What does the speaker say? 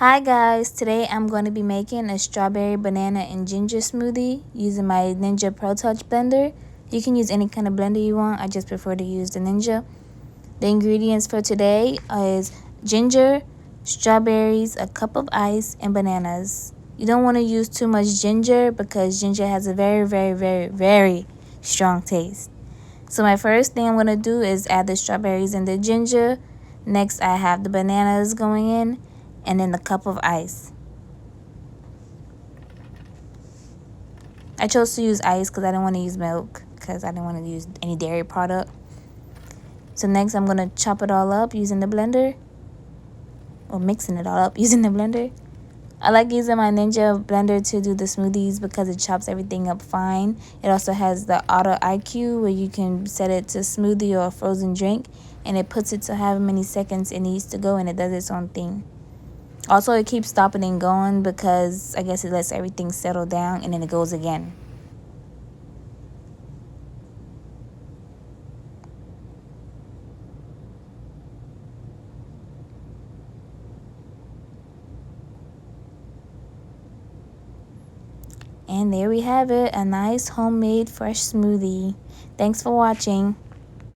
Hi guys, today I'm going to be making a strawberry, banana, and ginger smoothie using my Ninja Pro Touch blender. You can use any kind of blender you want, I just prefer to use the Ninja. The ingredients for today is ginger, strawberries, a cup of ice, and bananas. You don't want to use too much ginger because ginger has a very strong taste. So my first thing I'm going to do is add the strawberries and the ginger. Next I have the bananas going in, and then the cup of ice. I chose to use ice because I didn't want to use milk because I didn't want to use any dairy product. So next I'm going to chop it all up using the blender, or mixing it all up using the blender. I like using my Ninja blender to do the smoothies because it chops everything up fine. It also has the auto IQ where you can set it to smoothie or a frozen drink, and it puts it to however many seconds it needs to go, and it does its own thing. Also, it keeps stopping and going because I guess it lets everything settle down and then it goes again. And there we have it, a nice homemade fresh smoothie. Thanks for watching.